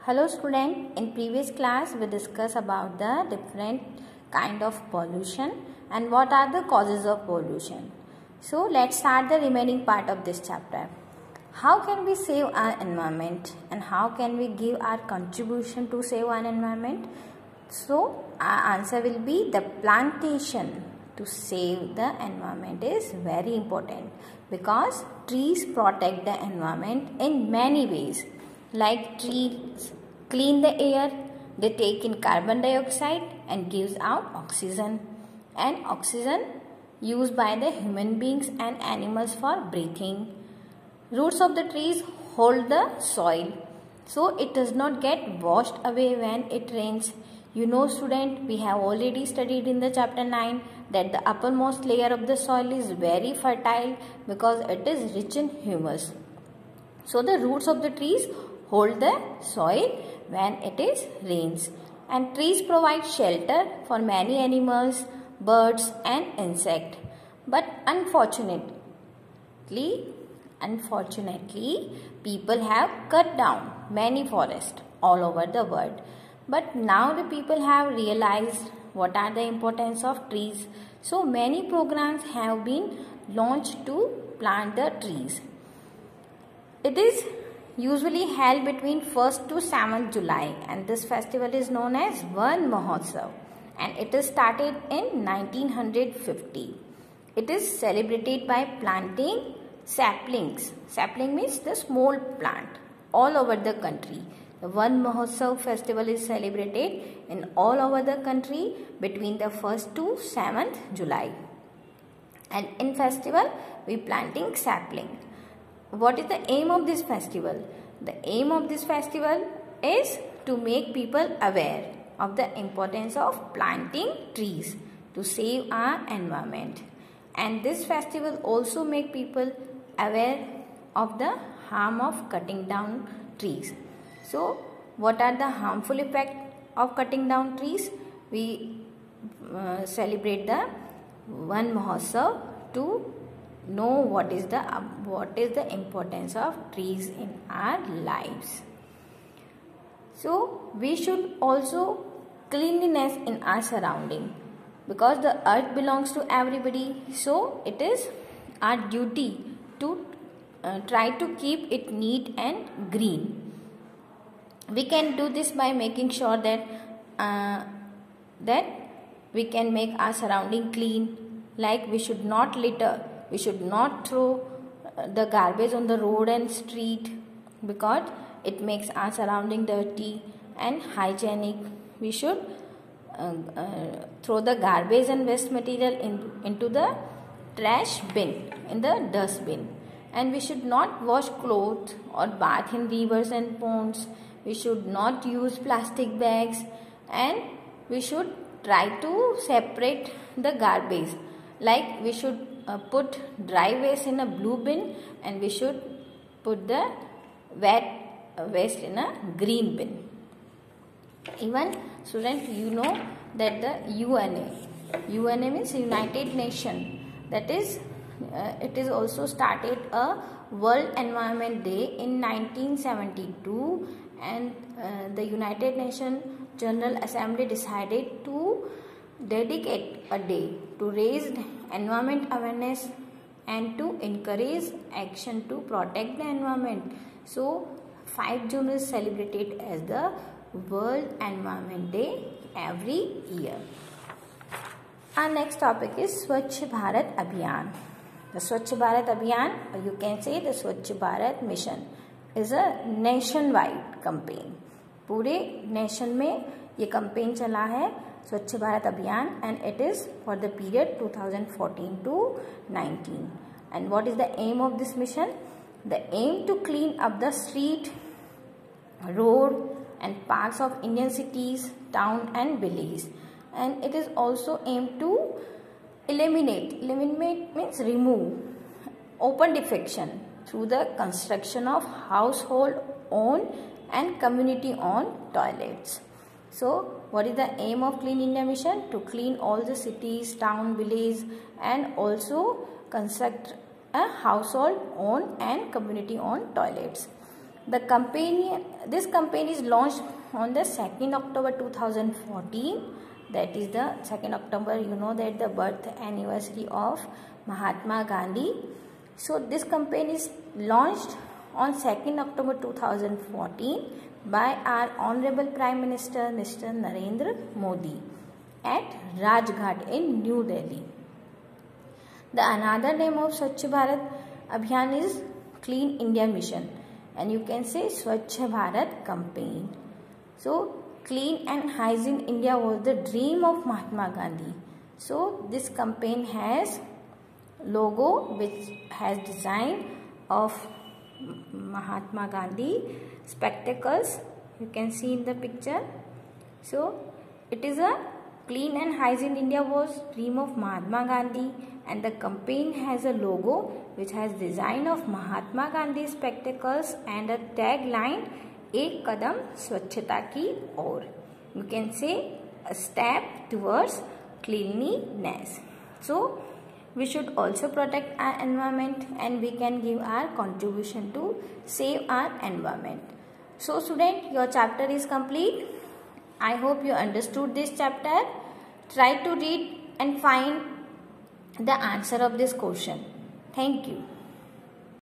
Hello student, in previous class we discussed about the different kind of pollution and what are the causes of pollution. So let's start the remaining part of this chapter. How can we save our environment and how can we give our contribution to save our environment? So our answer will be the plantation to save the environment is very important because trees protect the environment in many ways. Like trees clean the air, they take in carbon dioxide and gives out oxygen, and oxygen used by the human beings and animals for breathing. Roots of the trees hold the soil so it does not get washed away when it rains. You know student, we have already studied in the chapter 9 that the uppermost layer of the soil is very fertile because it is rich in humus. So the roots of the trees hold the soil when it is rains, and trees provide shelter for many animals, birds and insects. But unfortunately people have cut down many forests all over the world. But now the people have realized what are the importance of trees. So many programs have been launched to plant the trees. It is usually held between 1st to 7th July, and this festival is known as Van Mahotsav, and it is started in 1950. It is celebrated by planting saplings. Sapling means the small plant all over the country. The Van Mahotsav festival is celebrated in all over the country between the 1st to 7th July. And in festival we planting sapling. What is the aim of this festival? The aim of this festival is to make people aware of the importance of planting trees to save our environment. And this festival also make people aware of the harm of cutting down trees. So, what are the harmful effects of cutting down trees? We celebrate the Van Mahotsav to know what is the importance of trees in our lives. So we should also cleanliness in our surrounding because the earth belongs to everybody. So it is our duty to try to keep it neat and green. We can do this by making sure that we can make our surrounding clean. Like we should not litter. We should not throw the garbage on the road and street because it makes our surrounding dirty and hygienic. We should throw the garbage and waste material into the trash bin, in the dustbin. And we should not wash clothes or bath in rivers and ponds. We should not use plastic bags, and we should try to separate the garbage. Like we should put dry waste in a blue bin and we should put the wet waste in a green bin. Even student, you know that the UNA means United Nations, that is it is also started a World Environment Day in 1972, and the United Nations General Assembly decided to dedicate a day to raise environment awareness and to encourage action to protect the environment. So 5 June is celebrated as the World Environment Day every year. Our next topic is Swachh Bharat Abhiyan. The Swachh Bharat Abhiyan, or you can say the Swachh Bharat Mission, is a nationwide campaign. पूरे nation में ये campaign चला है Swachh Bharat Abhiyan, and it is for the period 2014 to 19. And what is the aim of this mission? The aim to clean up the street, road and parks of Indian cities, town and villages. And it is also aimed to eliminate means remove open defecation through the construction of household owned and community owned toilets. So what is the aim of Clean India Mission? To clean all the cities, town, village, and also construct a household owned and community owned toilets. This campaign is launched on the 2nd October 2014. That is the 2nd October, you know that the birth anniversary of Mahatma Gandhi. So this campaign is launched on 2nd October 2014 by our Honorable Prime Minister Mr. Narendra Modi at Rajghat in New Delhi. The another name of Swachh Bharat Abhiyan is Clean India Mission, and you can say Swachh Bharat Campaign. So clean and hygiene India was the dream of Mahatma Gandhi. So this campaign has logo which has design of Mahatma Gandhi, spectacles you can see in the picture. So it is a clean and hygiene India was dream of Mahatma Gandhi, and the campaign has a logo which has design of Mahatma Gandhi spectacles and a tagline एक कदम स्वच्छता की ओर. You can say a step towards cleanliness. So we should also protect our environment, and we can give our contribution to save our environment. So student, your chapter is complete. I hope you understood this chapter. Try to read and find the answer of this question. Thank you.